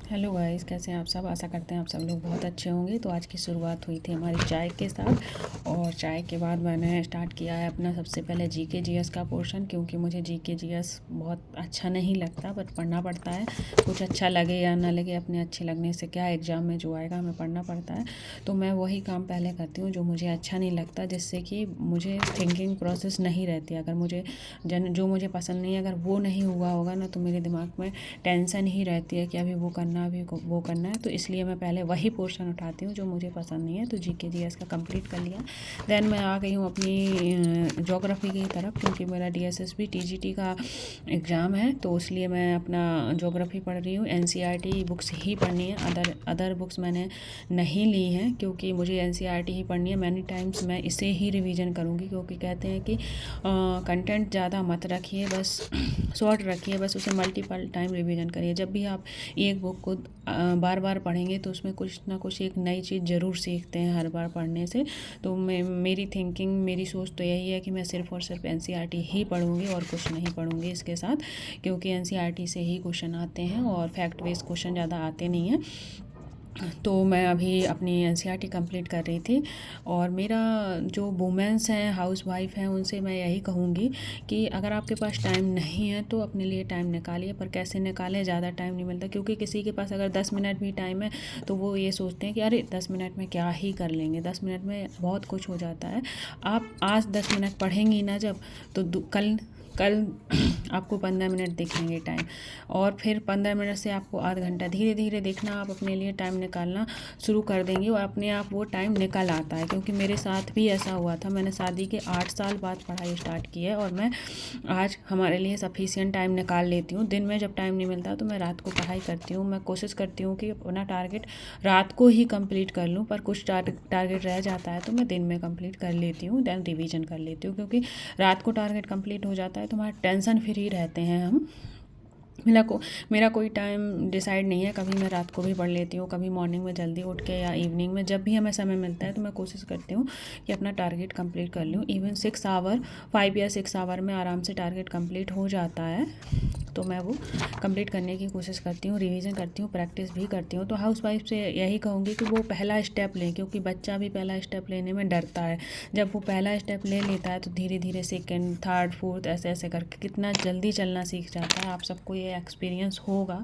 Hello guys, कैसे हैं आप सब। आशा करते हैं आप सब लोग बहुत अच्छे होंगे। तो आज की शुरुआत हुई थी हमारी चाय के साथ, और चाय के बाद मैंने स्टार्ट किया है अपना सबसे पहले जीके जीएस का पोर्शन, क्योंकि मुझे जीके जीएस बहुत अच्छा नहीं लगता, बट पढ़ना पड़ता है। कुछ अच्छा लगे या ना लगे, अपने अच्छे लगने से क्या, एग्ज़ाम में जो आएगा हमें पढ़ना पड़ता है। तो मैं वही काम पहले करती हूँ जो मुझे अच्छा नहीं लगता, जिससे कि मुझे थिंकिंग प्रोसेस नहीं रहती। अगर मुझे जो मुझे पसंद नहीं है, अगर वो नहीं हुआ होगा ना, तो मेरे दिमाग में टेंशन ही रहती है कि अभी वो करना, अभी वो करना है। तो इसलिए मैं पहले वही पोर्शन उठाती हूँ जो मुझे पसंद नहीं है। तो जीके जीएस का कंप्लीट कर लिया। देन मैं आ गई हूँ अपनी ज्योग्राफी की तरफ, क्योंकि मेरा डीएसएसबी टीजीटी का एग्ज़ाम है। तो इसलिए मैं अपना ज्योग्राफी पढ़ रही हूँ। एनसीईआरटी बुक्स ही पढ़नी है, अदर बुक्स मैंने नहीं ली हैं, क्योंकि मुझे एनसीईआरटी ही पढ़नी है। मैनी टाइम्स मैं इसे ही रिवीजन करूँगी, क्योंकि कहते हैं कि कंटेंट ज़्यादा मत रखिए, बस शॉर्ट रखिए, बस उसे मल्टीपल टाइम रिवीजन करिए। जब भी आप एक बुक को बार बार पढ़ेंगे तो उसमें कुछ ना कुछ एक नई चीज़ ज़रूर सीखते हैं हर बार पढ़ने से। तो मेरी थिंकिंग, मेरी सोच तो यही है कि मैं सिर्फ़ और सिर्फ एनसीईआरटी ही पढ़ूँगी और कुछ नहीं पढ़ूँगी इसके साथ, क्योंकि एनसीईआरटी से ही क्वेश्चन आते हैं और फैक्ट बेस्ड क्वेश्चन ज़्यादा आते नहीं हैं। तो मैं अभी अपनी एनसीईआरटी कंप्लीट कर रही थी। और मेरा जो वुमेन्स हैं, हाउस वाइफ हैं, उनसे मैं यही कहूँगी कि अगर आपके पास टाइम नहीं है तो अपने लिए टाइम निकालिए। पर कैसे निकालें, ज़्यादा टाइम नहीं मिलता, क्योंकि किसी के पास अगर 10 मिनट भी टाइम है तो वो ये सोचते हैं कि अरे 10 मिनट में क्या ही कर लेंगे, 10 मिनट में बहुत कुछ हो जाता है। आप आज 10 मिनट पढ़ेंगी ना जब, तो कल कल आपको 15 मिनट दिखेंगे टाइम, और फिर 15 मिनट से आपको आधा घंटा, धीरे धीरे देखना, आप अपने लिए टाइम निकालना शुरू कर देंगे और अपने आप वो टाइम निकल आता है। क्योंकि मेरे साथ भी ऐसा हुआ था। मैंने शादी के 8 साल बाद पढ़ाई स्टार्ट की है, और मैं आज हमारे लिए सफिशिएंट टाइम निकाल लेती हूँ। दिन में जब टाइम नहीं मिलता तो मैं रात को पढ़ाई करती हूँ। मैं कोशिश करती हूँ कि अपना टारगेट रात को ही कंप्लीट कर लूँ, पर कुछ टारगेट रह जाता है तो मैं दिन में कंप्लीट कर लेती हूँ, देन रिवीजन कर लेती हूँ। क्योंकि रात को टारगेट कंप्लीट हो जाता है तो हमारा टेंशन फ्री रहते हैं हम। मेरा कोई टाइम डिसाइड नहीं है। कभी मैं रात को भी पढ़ लेती हूँ, कभी मॉर्निंग में जल्दी उठ के, या इवनिंग में, जब भी हमें समय मिलता है तो मैं कोशिश करती हूँ कि अपना टारगेट कंप्लीट कर लूँ। इवन 5 या 6 आवर में आराम से टारगेट कंप्लीट हो जाता है। तो मैं वो कंप्लीट करने की कोशिश करती हूँ, रिवीजन करती हूँ, प्रैक्टिस भी करती हूँ। तो हाउस वाइफ से यही कहूँगी कि वो पहला स्टेप लें, क्योंकि बच्चा भी पहला स्टेप लेने में डरता है। जब वो पहला स्टेप ले लेता है तो धीरे धीरे सेकंड, थर्ड, फोर्थ, ऐसे ऐसे करके कितना जल्दी चलना सीख जाता है। आप सबको ये एक्सपीरियंस होगा।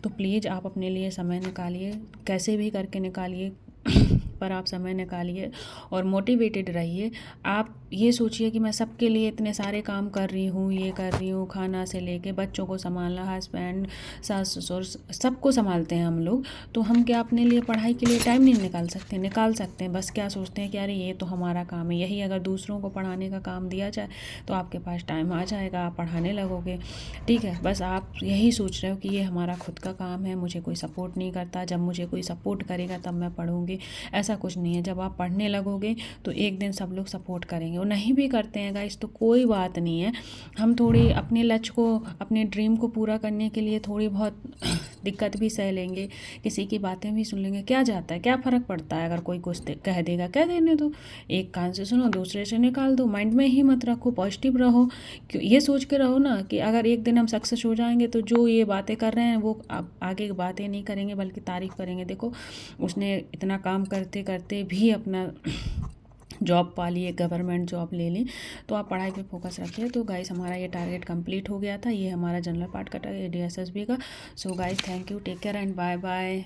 तो प्लीज़ आप अपने लिए समय निकालिए, कैसे भी करके निकालिए, पर आप समय निकालिए और मोटिवेटेड रहिए। आप ये सोचिए कि मैं सबके लिए इतने सारे काम कर रही हूँ, ये कर रही हूँ, खाना से लेके बच्चों को संभालना, हस्बैंड, सास ससुर, सबको संभालते हैं हम लोग। तो हम क्या अपने लिए पढ़ाई के लिए टाइम नहीं निकाल सकते? निकाल सकते हैं। बस क्या सोचते हैं कि अरे ये तो हमारा काम है। यही अगर दूसरों को पढ़ाने का काम दिया जाए तो आपके पास टाइम आ जाएगा, आप पढ़ाने लगोगे। ठीक है, बस आप यही सोच रहे हो कि ये हमारा खुद का काम है, मुझे कोई सपोर्ट नहीं करता, जब मुझे कोई सपोर्ट करेगा तब मैं पढ़ूँगी। ऐसा कुछ नहीं है। जब आप पढ़ने लगोगे तो एक दिन सब लोग सपोर्ट करेंगे, और नहीं भी करते हैं गाइस तो कोई बात नहीं है। हम थोड़ी अपने लक्ष्य को, अपने ड्रीम को पूरा करने के लिए थोड़ी बहुत दिक्कत भी सह लेंगे, किसी की बातें भी सुन लेंगे। क्या जाता है, क्या फ़र्क पड़ता है? अगर कोई कुछ कह देगा, कह देने दो, एक कान से सुनो, दूसरे से निकाल दो। माइंड में ही मत रखो, पॉजिटिव रहो। क्यों ये सोच के रहो ना कि अगर एक दिन हम सक्सेस हो जाएंगे तो जो ये बातें कर रहे हैं वो आगे बातें नहीं करेंगे, बल्कि तारीफ़ करेंगे। देखो, उसने इतना काम करते करते भी अपना जॉब पा ली, गवर्नमेंट जॉब ले ली। तो आप पढ़ाई पे फोकस रखिए। तो गाइस, हमारा ये टारगेट कंप्लीट हो गया था। ये हमारा जनरल पार्ट का टारगेट, डीएसएसबी का। So guys, thank you, take care and bye bye.